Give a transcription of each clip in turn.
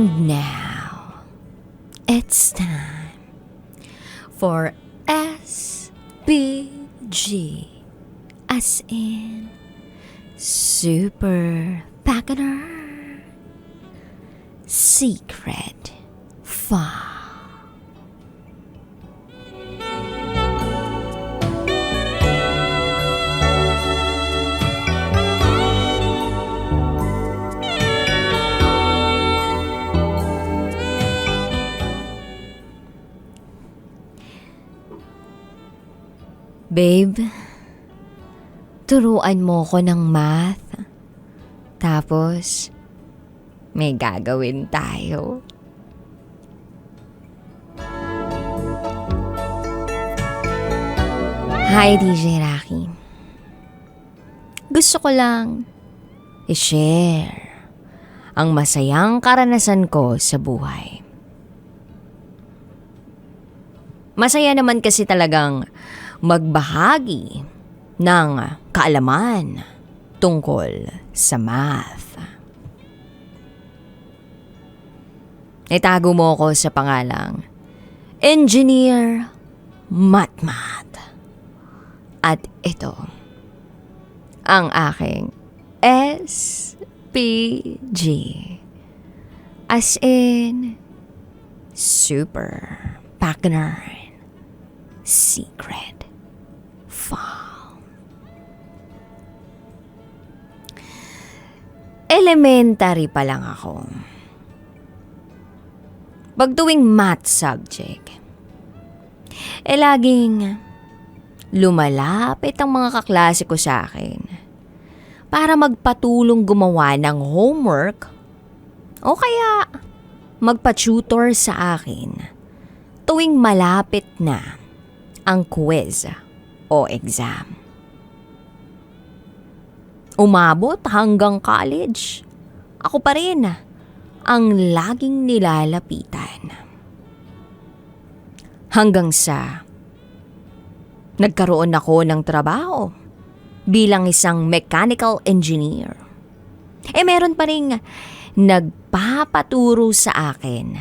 And now, it's time for SPG, as in Super Packener Secret File. Babe, turuan mo ko ng math. Tapos, may gagawin tayo. Hi, DJ Rocky. Gusto ko lang i-share ang masayang karanasan ko sa buhay. Masaya naman kasi talagang magbahagi ng kaalaman tungkol sa math. Itago mo ko sa pangalang Engineer Matmat. At ito ang aking SPG, as in Super Packener Secret File. Elementary pa lang ako. Pag tuwing math subject, laging lumalapit ang mga kaklase ko sa akin para magpatulong gumawa ng homework o kaya magpa-tutor sa akin tuwing malapit na ang quiz o exam. Umabot hanggang college, ako pa rin ang laging nilalapitan. Hanggang sa nagkaroon ako ng trabaho bilang isang mechanical engineer. Meron pa rin nagpapaturo sa akin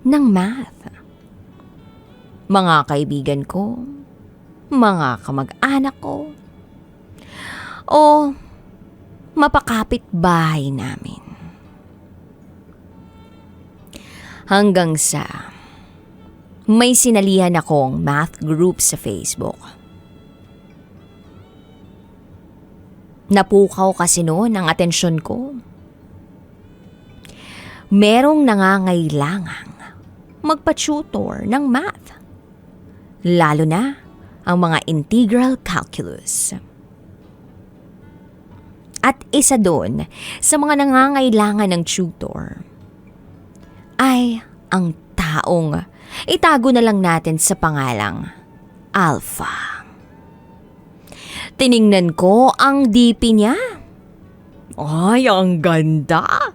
ng math. Mga kaibigan ko, mga kamag-anak ko, o mapakapit bahay namin. Hanggang sa may sinalihan akong math group sa Facebook. Napukaw kasi noon ang atensyon ko. Merong nangangailangang magpa-tutor ng math. Lalo na ang mga integral calculus. At isa doon sa mga nangangailangan ng tutor ay ang taong itago na lang natin sa pangalang Alpha. Tiningnan ko ang DP niya. Ay, ang ganda!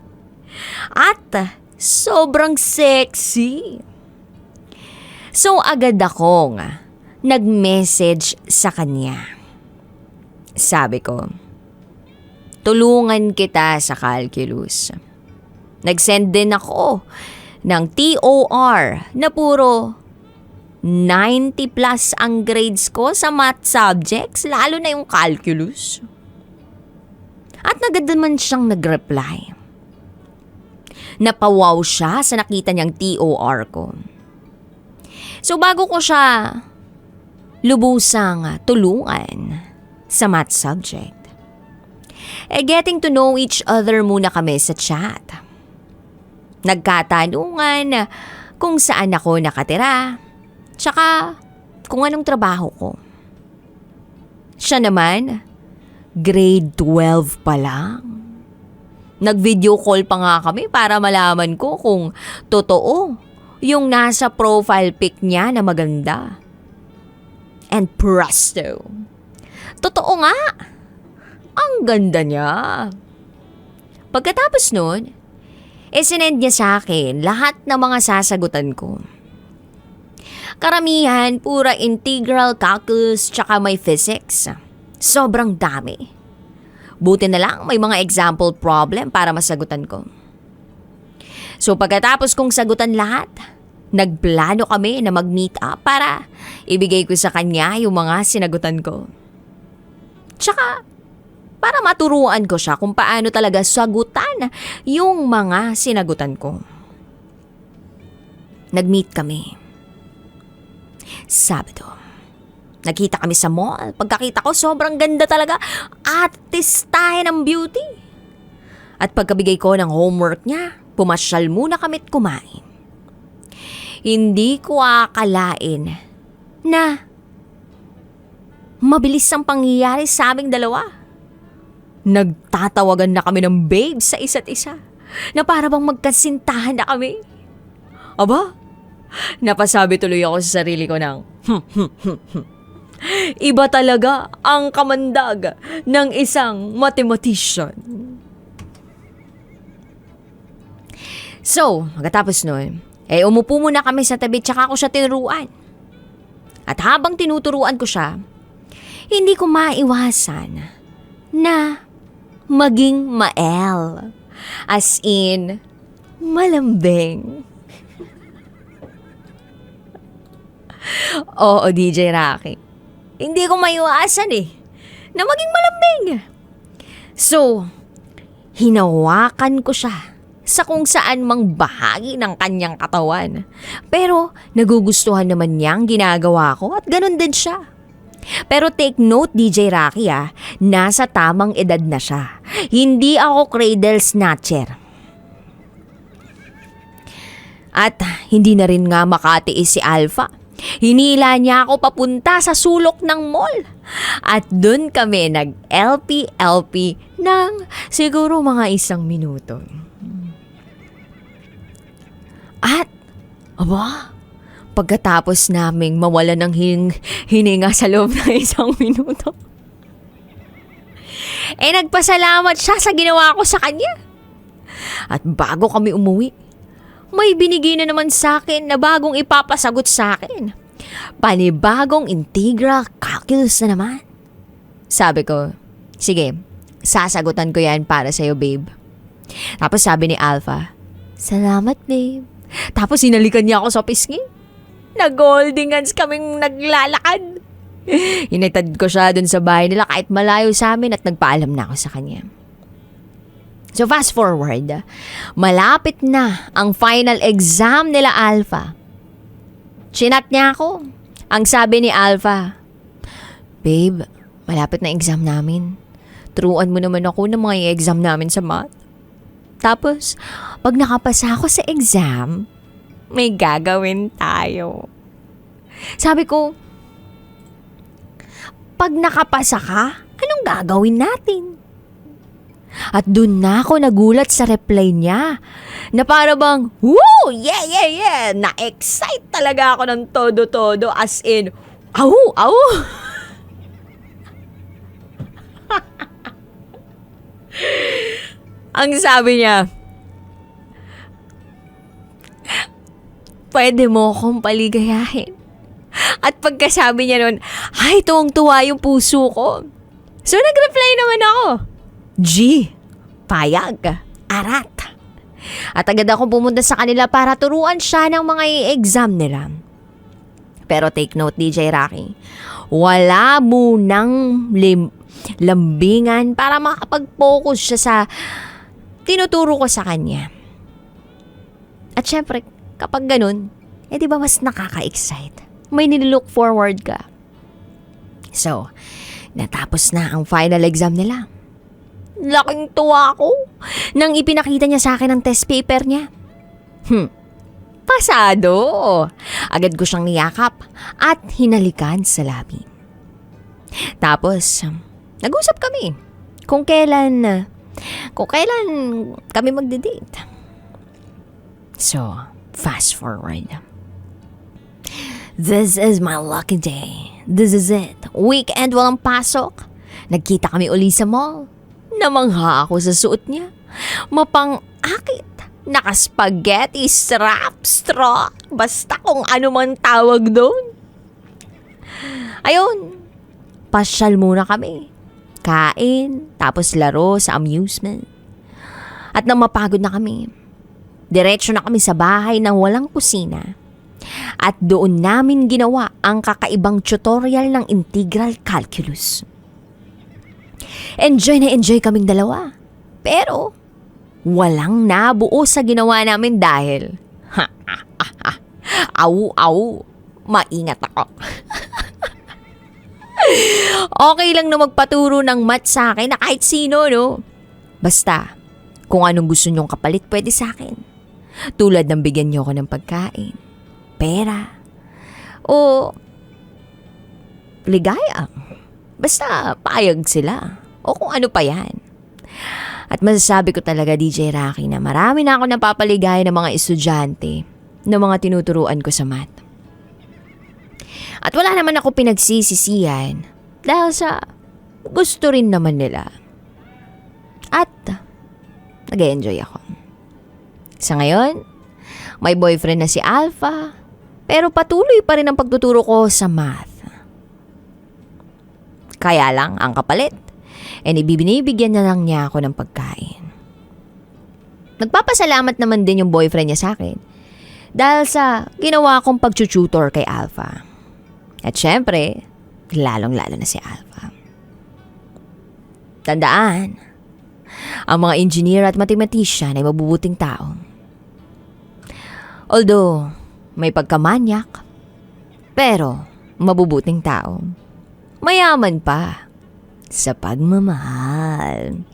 At sobrang sexy. So agad akong nag-message sa kanya. Sabi ko, tulungan kita sa calculus. Nag-send din ako ng TOR na puro 90 plus ang grades ko sa math subjects, lalo na yung calculus. At agad naman siyang nag-reply. Napawaw siya sa nakita niyang TOR ko. So bago ko siya lubusang tulungan sa math subject, getting to know each other muna kami sa chat. Nagkatanungan kung saan ako nakatira, tsaka kung anong trabaho ko. Siya naman, grade 12 pa lang. Nag-video call pa nga kami para malaman ko kung totoo yung nasa profile pic niya na maganda. And presto, totoo nga, ang ganda niya. Pagkatapos nun, sinend niya sa akin lahat ng mga sasagutan ko. Karamihan, pura integral calculus tsaka may physics. Sobrang dami. Buti na lang may mga example problem para masagutan ko. So pagkatapos kong sagutan lahat, nagplano kami na mag-meet up para ibigay ko sa kanya yung mga sinagutan ko. Tsaka para maturuan ko siya kung paano talaga sagutan yung mga sinagutan ko. Nag-meet kami. Sabado. Nagkita kami sa mall. Pagkakita ko, sobrang ganda talaga. Artistahin ng beauty. At pagkabigay ko ng homework niya, pumasyal muna kami't kumain. Hindi ko akalain na mabilis ang pangyayari sa aming dalawa. Nagtatawagan na kami ng babe sa isa't isa. Na para bang magkasintahan na kami. Aba, napasabi tuloy ako sa sarili ko ng iba talaga ang kamandag ng isang mathematician. So, pagkatapos nun, umupo muna kami sa tabi tsaka ako siya tinuruan. At habang tinuturuan ko siya, hindi ko maiwasan na maging mael. As in, malambing. Oo, DJ Rocky. Hindi ko maiwasan na maging malambing. So, hinawakan ko siya sa kung saan mang bahagi ng kanyang katawan. Pero nagugustuhan naman niya ang ginagawa ko at ganun din siya. Pero take note DJ Rocky nasa tamang edad na siya. Hindi ako cradle snatcher. At hindi na rin nga makatiis si Alpha. Hinila niya ako papunta sa sulok ng mall. At dun kami nag-LP-LP ng siguro mga 1 minuto. At, pagkatapos naming mawala ng hininga sa loob ng 1 minuto, nagpasalamat siya sa ginawa ko sa kanya. At bago kami umuwi, may binigay na naman sa akin na bagong ipapasagot sa akin. Panibagong integral calculus na naman. Sabi ko, sige, sasagutan ko yan para sa'yo, babe. Tapos sabi ni Alpha, salamat, babe. Tapos hinalikan niya ako sa pisngi. Nag-holding hands kaming naglalakad. Hinatid ko siya dun sa bahay nila kahit malayo sa amin at nagpaalam na ako sa kanya. So fast forward, malapit na ang final exam nila Alpha. Chinat niya ako. Ang sabi ni Alpha, babe, malapit na exam namin. Turuan mo naman ako ng mga exam namin sa math. Tapos, pag nakapasa ako sa exam, may gagawin tayo. Sabi ko, pag nakapasa ka, anong gagawin natin? At dun na ako nagulat sa reply niya na para bang, woo! Yeah, yeah, yeah! Na-excite talaga ako ng todo-todo as in, aw! Aw! Ang sabi niya, pwede mo akong paligayahin. At pagkasabi niya nun, ay, tuwang-tuwa yung puso ko. So nag-reply naman ako, G, payag, arat. At agad akong pumunta sa kanila para turuan siya ng mga exam nila. Pero take note, DJ Rocky, wala munang lambingan para makapag-focus siya sa tinuturo ko sa kanya. At syempre, kapag ganun, di ba mas nakaka-excite? May nilook forward ka. So, natapos na ang final exam nila. Laking tuwa ako nang ipinakita niya sa akin ang test paper niya. Pasado. Agad ko siyang niyakap at hinalikan sa labi. Tapos, nag-usap kami kung kailan kami magde-date. So, fast forward. This is my lucky day. This is it. Weekend walang pasok. Nagkita kami uli sa mall. Namangha ako sa suot niya. Mapang-akit. Naka-spaghetti strap straw. Basta kung ano man tawag doon. Ayun. Pasyal muna kami. Kain. Tapos laro sa amusement. At nang mapagod na kami, Diretso na kami sa bahay na walang kusina. At doon namin ginawa ang kakaibang tutorial ng integral calculus. Enjoy na enjoy kaming dalawa. Pero walang nabuo sa ginawa namin dahil au, maingat ako. Okay lang na magpaturo ng math sa akin na kahit sino, no? Basta, kung anong gusto nyong kapalit pwede sa akin. Tulad ng bigyan nyo ako ng pagkain, pera, o ligaya. Basta payag sila. O kung ano pa yan. At masasabi ko talaga, DJ Rocky, na marami na ako napapaligaya ng mga estudyante ng mga tinuturuan ko sa math. At wala naman ako pinagsisisihan dahil sa gusto rin naman nila. At nag-enjoy ako. Sa ngayon, may boyfriend na si Alpha, pero patuloy pa rin ang pagtuturo ko sa math. Kaya lang, ang kapalit, ibibinibigyan na lang niya ako ng pagkain. Nagpapasalamat naman din yung boyfriend niya sa akin dahil sa ginawa kong pag-tutor kay Alpha. At syempre, lalong-lalo na si Alpha. Tandaan, ang mga engineer at mathematician ay mabubuting tao. Although, may pagkamanyak, pero mabubuting tao. Mayaman pa sa pagmamahal.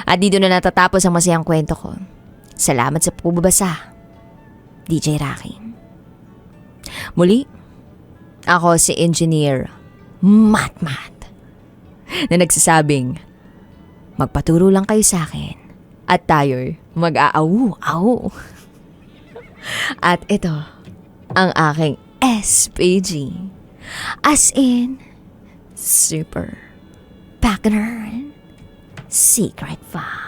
At dito na natatapos ang masayang kwento ko. Salamat sa pagbabasa, DJ Rocky. Muli, ako si Engineer Matmat na nagsasabing magpaturo lang kayo sa akin at tayo'y mag-aaw-aw. At ito ang aking SPG, as in Super Partner Secret File.